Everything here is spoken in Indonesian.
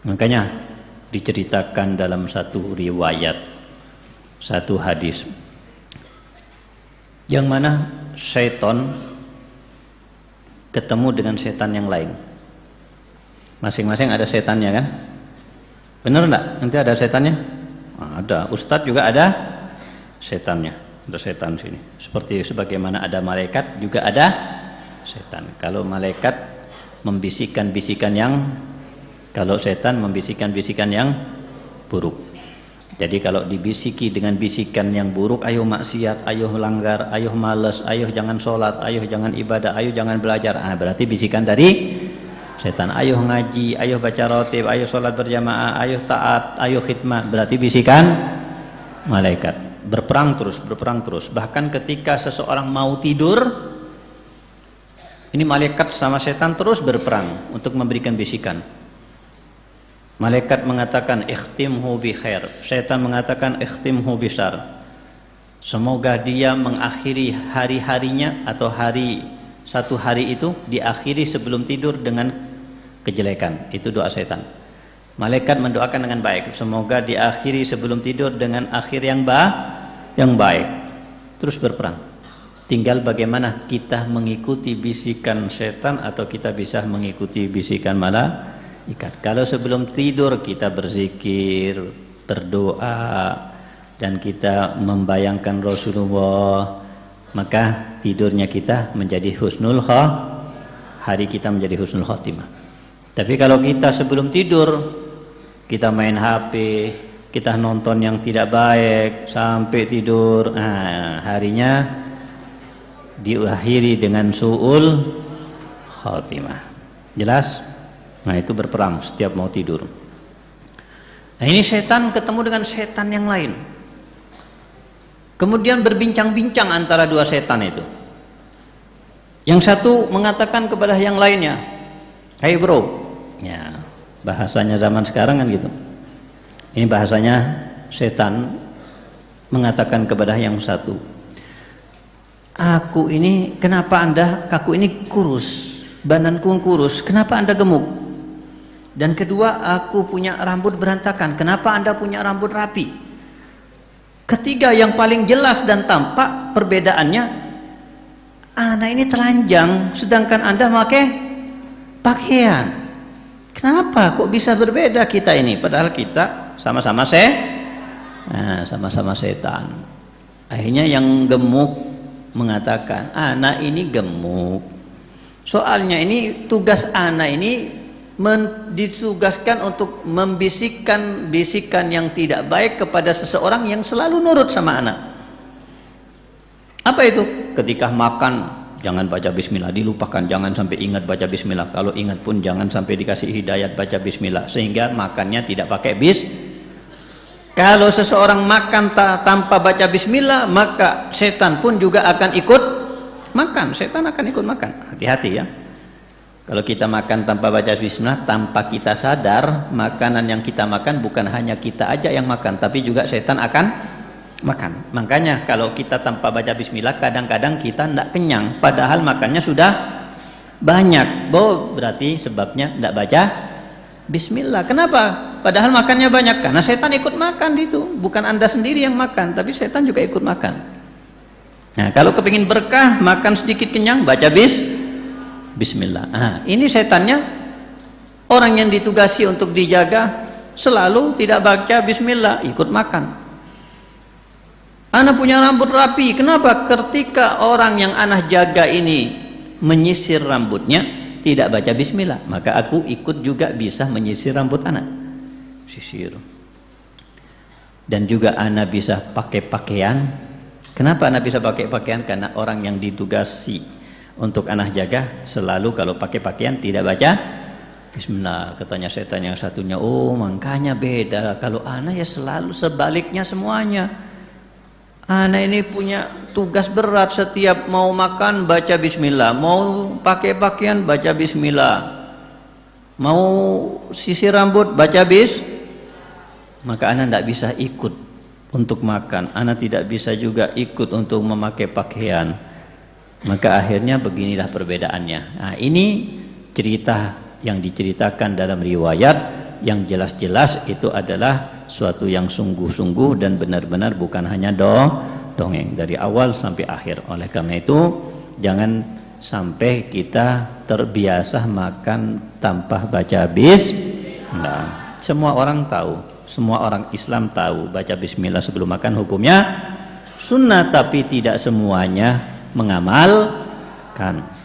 Makanya diceritakan dalam satu riwayat, satu hadis, yang mana syaitan ketemu dengan setan yang lain. Masing-masing ada setannya kan? Benar enggak? Nanti ada setannya? Ada. Ustadz juga ada setannya. Ada setan sini. Seperti sebagaimana ada malaikat juga ada setan. Kalau malaikat membisikkan bisikan yang, kalau setan membisikkan bisikan yang buruk. Jadi kalau dibisiki dengan bisikan yang buruk, ayo maksiat, ayo langgar, ayo malas, ayo jangan sholat, ayo jangan ibadah, ayo jangan belajar, berarti bisikan dari setan. Ayo ngaji, ayo baca rotib, ayo sholat berjamaah, ayo taat, ayo khidmat, berarti bisikan malaikat. Berperang terus, berperang terus. Bahkan ketika seseorang mau tidur, ini malaikat sama setan terus berperang untuk memberikan bisikan. Malaikat mengatakan ikhtimhu bi khair, setan mengatakan ikhtimhu bi syarr. Semoga dia mengakhiri hari-harinya atau satu hari itu diakhiri sebelum tidur dengan kejelekan. Itu doa setan. Malaikat mendoakan dengan baik, semoga diakhiri sebelum tidur dengan akhir yang baik. Terus berperang. Tinggal bagaimana kita mengikuti bisikan setan atau kita bisa mengikuti bisikan malaikat. Kalau sebelum tidur kita berzikir, berdoa, dan kita membayangkan Rasulullah, maka tidurnya kita menjadi husnul hari kita menjadi husnul khotimah. Tapi kalau kita sebelum tidur kita main HP, kita nonton yang tidak baik sampai tidur, harinya diakhiri dengan su'ul khotimah. Jelas? Nah, itu berperang setiap mau tidur. Nah, ini setan ketemu dengan setan yang lain. Kemudian berbincang-bincang antara dua setan itu. Yang satu mengatakan kepada yang lainnya, "Hey bro," ya, bahasanya zaman sekarang kan gitu. Ini bahasanya setan mengatakan kepada yang satu, "Aku ini, kenapa kaku ini kurus, badanku kurus, kenapa Anda gemuk? Dan kedua, aku punya rambut berantakan, kenapa Anda punya rambut rapi?" Ketiga, yang paling jelas dan tampak perbedaannya, anak ini telanjang sedangkan Anda pakai pakaian. Kenapa kok bisa berbeda kita ini, padahal kita sama-sama sama-sama setan. Akhirnya yang gemuk mengatakan, anak ini gemuk, soalnya ini tugas anak ini ditugaskan untuk membisikkan bisikan yang tidak baik kepada seseorang yang selalu nurut sama anak. Apa itu? Ketika makan jangan baca bismillah, dilupakan, jangan sampai ingat baca bismillah. Kalau ingat pun jangan sampai dikasih hidayat baca bismillah, sehingga makannya tidak pakai Kalau seseorang makan tanpa baca bismillah, maka setan pun juga akan ikut makan. Setan akan ikut makan. Hati-hati ya. Kalau kita makan tanpa baca bismillah, tanpa kita sadar, makanan yang kita makan bukan hanya kita aja yang makan, tapi juga setan akan makan. Makanya kalau kita tanpa baca bismillah, kadang-kadang kita tidak kenyang, padahal makannya sudah banyak. Berarti sebabnya tidak baca bismillah. Kenapa? Padahal makannya banyak, karena setan ikut makan itu. Bukan Anda sendiri yang makan, tapi setan juga ikut makan. Nah, kalau kepingin berkah, makan sedikit kenyang, baca bismillah. Ini setannya, orang yang ditugasi untuk dijaga selalu tidak baca bismillah, ikut makan. Anak punya rambut rapi, kenapa? Ketika orang yang anak jaga ini menyisir rambutnya tidak baca bismillah, maka aku ikut juga bisa menyisir rambut anak, sisir. Dan juga anak bisa pakai pakaian. Kenapa anak bisa pakai pakaian? Karena orang yang ditugasi untuk anak jaga selalu kalau pakai pakaian tidak baca bismillah. Katanya setan yang satunya, makanya beda. Kalau anak ya selalu sebaliknya semuanya. Anak ini punya tugas berat, setiap mau makan baca bismillah, mau pakai pakaian baca bismillah, mau sisir rambut baca maka anak tidak bisa ikut untuk makan, anak tidak bisa juga ikut untuk memakai pakaian. Maka akhirnya beginilah perbedaannya. Nah, ini cerita yang diceritakan dalam riwayat yang jelas-jelas itu adalah suatu yang sungguh-sungguh dan benar-benar bukan hanya dongeng dari awal sampai akhir. Oleh karena itu jangan sampai kita terbiasa makan tanpa baca bismillah. Semua orang tahu, semua orang Islam tahu baca bismillah sebelum makan hukumnya sunnah, tapi tidak semuanya mengamalkan.